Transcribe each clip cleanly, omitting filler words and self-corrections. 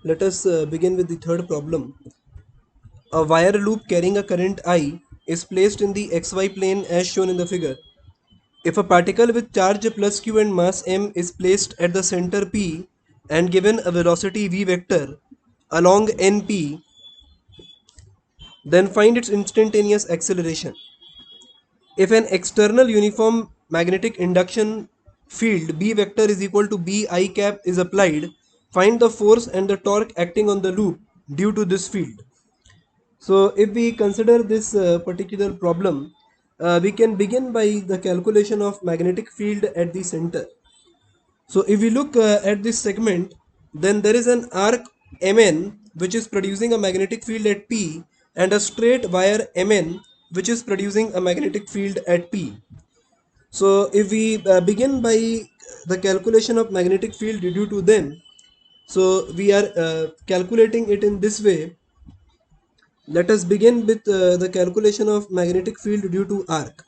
Let us begin with the third problem. A wire loop carrying a current I is placed in the xy plane as shown in the figure. If a particle with charge plus q and mass m is placed at the center P and given a velocity v vector along np, then find its instantaneous acceleration. If an external uniform magnetic induction field B vector is equal to B I cap is applied, find the force and the torque acting on the loop due to this field. So if we consider this particular problem, we can begin by the calculation of magnetic field at the center. So if we look at this segment, then there is an arc Mn which is producing a magnetic field at P and a straight wire Mn which is producing a magnetic field at P. So if we begin by the calculation of magnetic field due to them, so we are calculating it in this way. Let us begin with the calculation of magnetic field due to arc.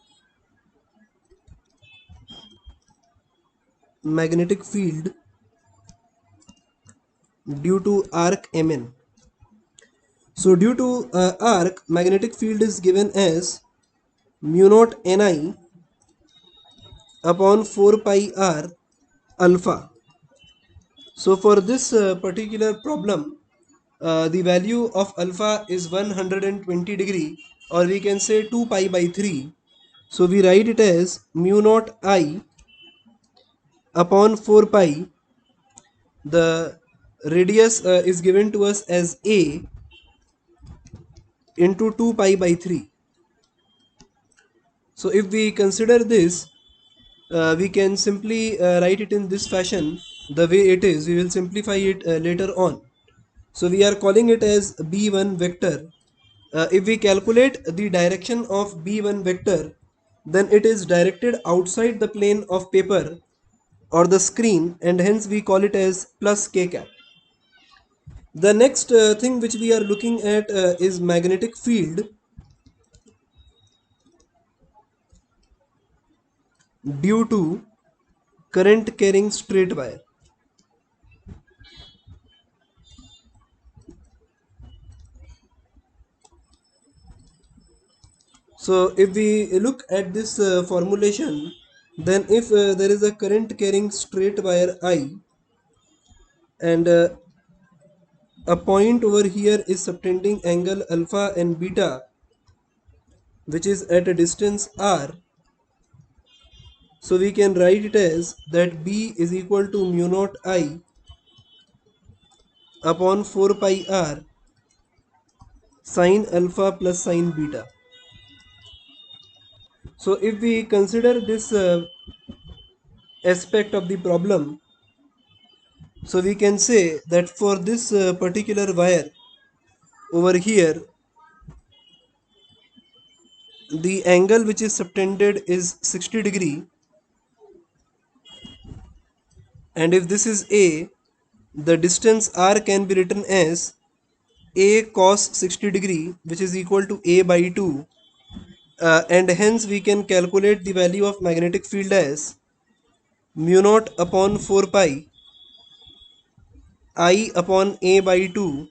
Magnetic field due to arc Mn. So due to arc, magnetic field is given as mu naught Ni upon 4 pi r alpha. So for this particular problem, the value of alpha is 120 degree, or we can say 2 pi by 3. So we write it as mu naught I upon 4 pi. The radius is given to us as a into 2 pi by 3. So if we consider this, we can simply write it in this fashion. The way it is, we will simplify it later on. So we are calling it as b1 vector. If we calculate the direction of b1 vector, then it is directed outside the plane of paper or the screen, and hence we call it as plus k cap. The next thing which we are looking at is magnetic field due to current carrying straight wire. So if we look at this formulation, then if there is a current carrying straight wire I, and a point over here is subtending angle alpha and beta, which is at a distance r, so we can write it as that B is equal to mu naught I upon 4 pi r sine alpha plus sine beta. So if we consider this aspect of the problem, so we can say that for this particular wire over here, the angle which is subtended is 60 degree, and if this is A, the distance r can be written as A cos 60 degree, which is equal to A by 2, and hence we can calculate the value of magnetic field as mu naught upon 4 pi I upon A by 2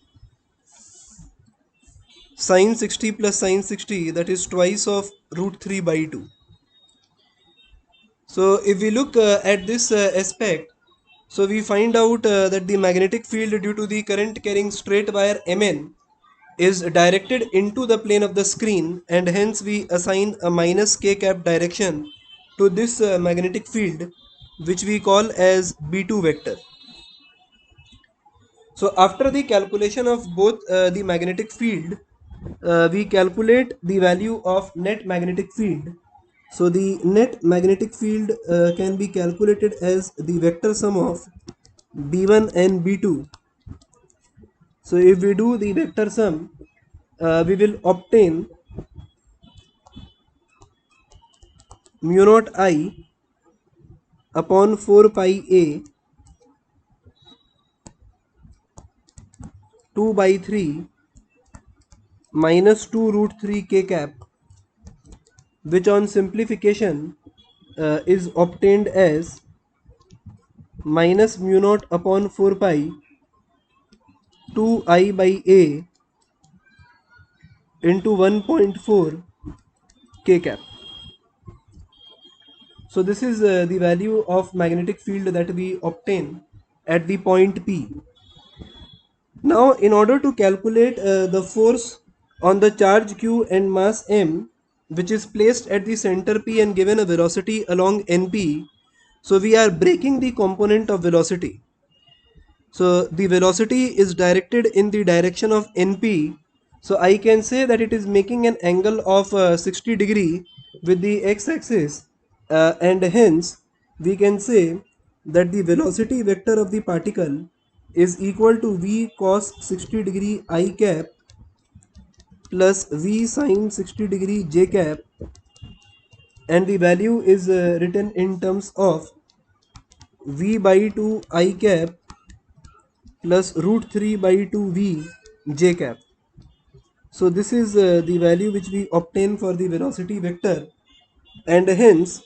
sine 60 plus sine 60, that is twice of root 3 by 2. So if we look at this aspect, so we find out that the magnetic field due to the current carrying straight wire Mn is directed into the plane of the screen, and hence we assign a minus k cap direction to this magnetic field, which we call as B2 vector. So after the calculation of both the magnetic field, we calculate the value of net magnetic field. So the net magnetic field can be calculated as the vector sum of B1 and B2. So if we do the vector sum, we will obtain mu naught I upon 4 pi A 2 by 3 minus 2 root 3 k cap, which on simplification is obtained as minus mu naught upon 4 pi 2I by A into 1.4 k cap. So this is the value of magnetic field that we obtain at the point P. Now in order to calculate the force on the charge q and mass m, which is placed at the center P and given a velocity along np, so we are breaking the component of velocity. So the velocity is directed in the direction of np, so I can say that it is making an angle of 60 degree with the x-axis, and hence we can say that the velocity vector of the particle is equal to v cos 60 degree I cap plus v sin 60 degree j cap, and the value is written in terms of v by 2 I cap plus root 3 by 2 v j cap. So this is the value which we obtain for the velocity vector, and hence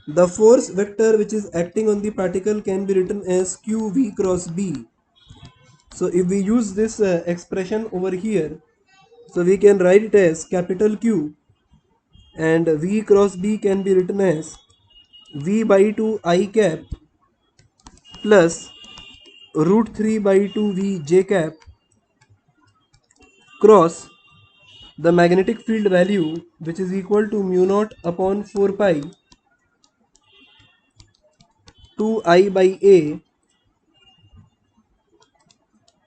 the force vector which is acting on the particle can be written as q v cross b. So if we use this expression over here, so we can write it as capital Q, and v cross b can be written as v by 2 I cap plus root 3 by 2 v j cap cross the magnetic field value, which is equal to mu naught upon 4 pi 2I by A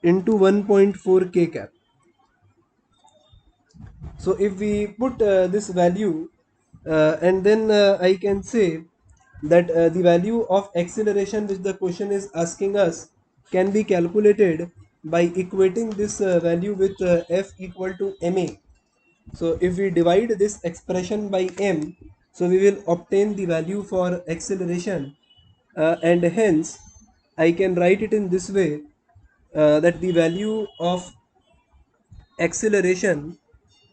into 1.4 k cap. So if we put this value, and then I can say that the value of acceleration which the question is asking us can be calculated by equating this value with F equal to ma. So if we divide this expression by m, so we will obtain the value for acceleration, and hence I can write it in this way, that the value of acceleration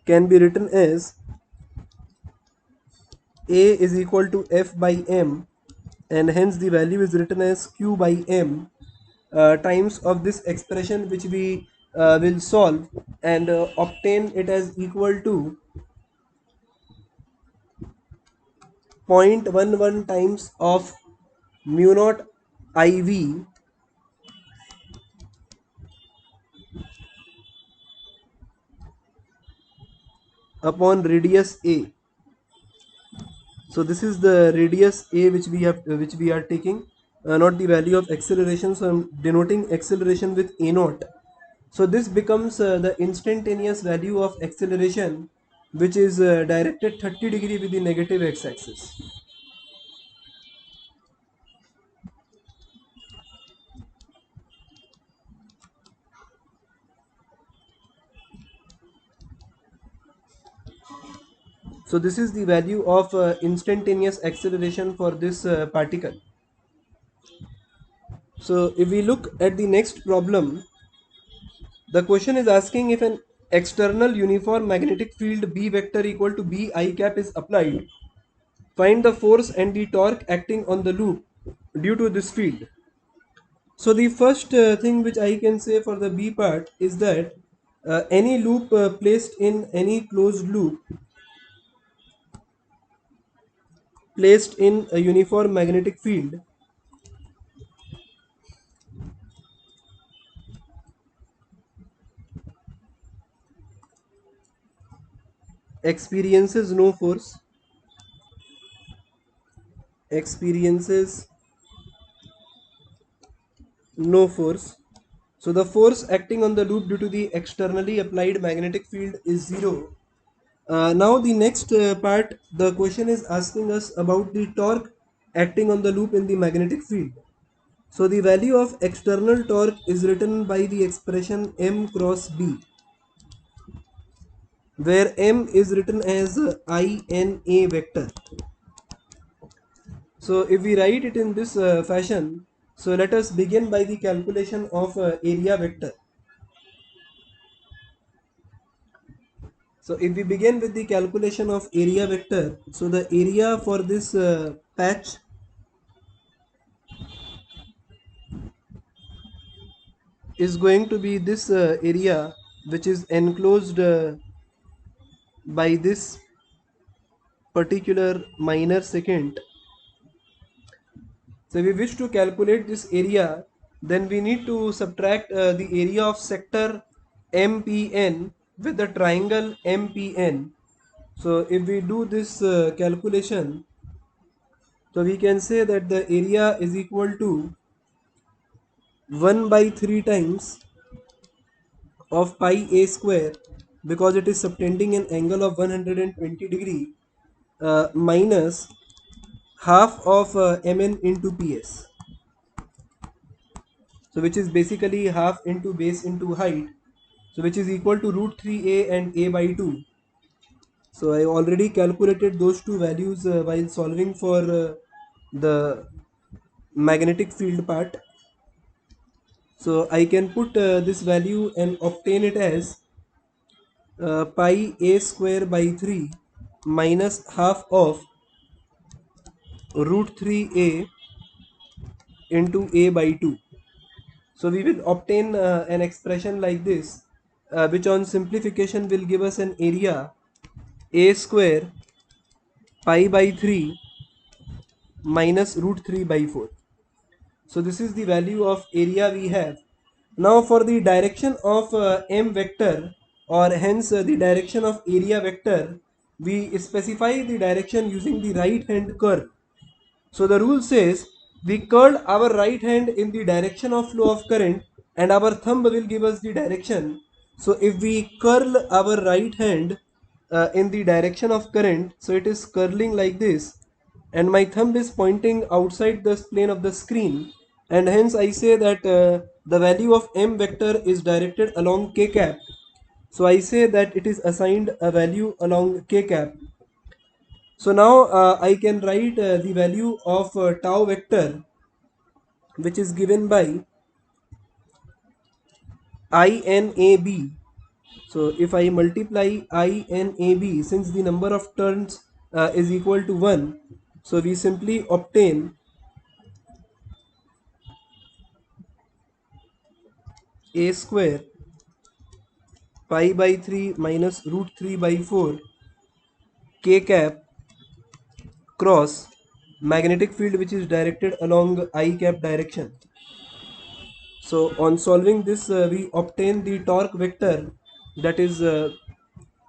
can be written as a is equal to f by m, and hence the value is written as q by m times of this expression, which we will solve and obtain it as equal to 0.11 times of mu naught iv upon radius a. So this is the radius a which we are taking, not the value of acceleration. So I'm denoting acceleration with a naught. So this becomes the instantaneous value of acceleration, which is directed 30 degree with the negative x-axis. So this is the value of instantaneous acceleration for this particle. So if we look at the next problem, the question is asking if an external uniform magnetic field B vector equal to B I cap is applied, find the force and the torque acting on the loop due to this field. So the first thing which I can say for the B part is that any loop placed in any closed loop placed in a uniform magnetic field experiences no force, experiences no force. So the force acting on the loop due to the externally applied magnetic field is zero. Now the next part, the question is asking us about the torque acting on the loop in the magnetic field. So the value of external torque is written by the expression m cross b, where m is written as INA vector. So if we write it in this fashion, so let us begin by the calculation of area vector. So if we begin with the calculation of area vector, so the area for this patch is going to be this area which is enclosed by this particular minor secant. So if we wish to calculate this area, then we need to subtract the area of sector MPN with the triangle MPN. So if we do this calculation, so we can say that the area is equal to 1 by 3 times of pi a square, because it is subtending an angle of 120 degree, minus half of mn into ps. So which is basically half into base into height, so which is equal to root 3a and a by 2. So I already calculated those two values while solving for the magnetic field part. So I can put this value and obtain it as pi a square by 3 minus half of root 3a into a by 2. So we will obtain an expression like this, which on simplification will give us an area a square pi by 3 minus root 3 by 4. So this is the value of area we have. Now for the direction of m vector, or hence the direction of area vector, we specify the direction using the right hand curl. So the rule says we curl our right hand in the direction of flow of current and our thumb will give us the direction. So if we curl our right hand in the direction of current, so it is curling like this, and my thumb is pointing outside the plane of the screen, and hence I say that the value of m vector is directed along k cap. So I say that it is assigned a value along k cap. So now I can write the value of tau vector, which is given by INAB. So if I multiply INAB, since the number of turns is equal to 1, so we simply obtain a square pi by 3 minus root 3 by 4 k cap cross magnetic field which is directed along I cap direction. So on solving this, we obtain the torque vector, that is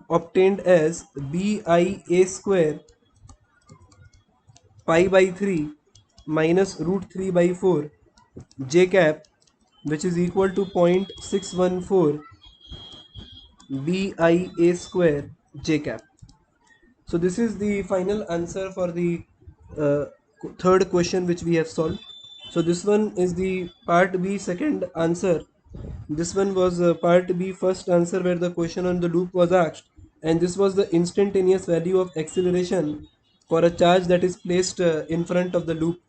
obtained as BIA square pi by 3 minus root 3 by 4 j cap, which is equal to 0.614 BIA square j cap. So this is the final answer for the uh, third question which we have solved. So this one is the part B second answer. This one was part B first answer, where the question on the loop was asked, and this was the instantaneous value of acceleration for a charge that is placed in front of the loop.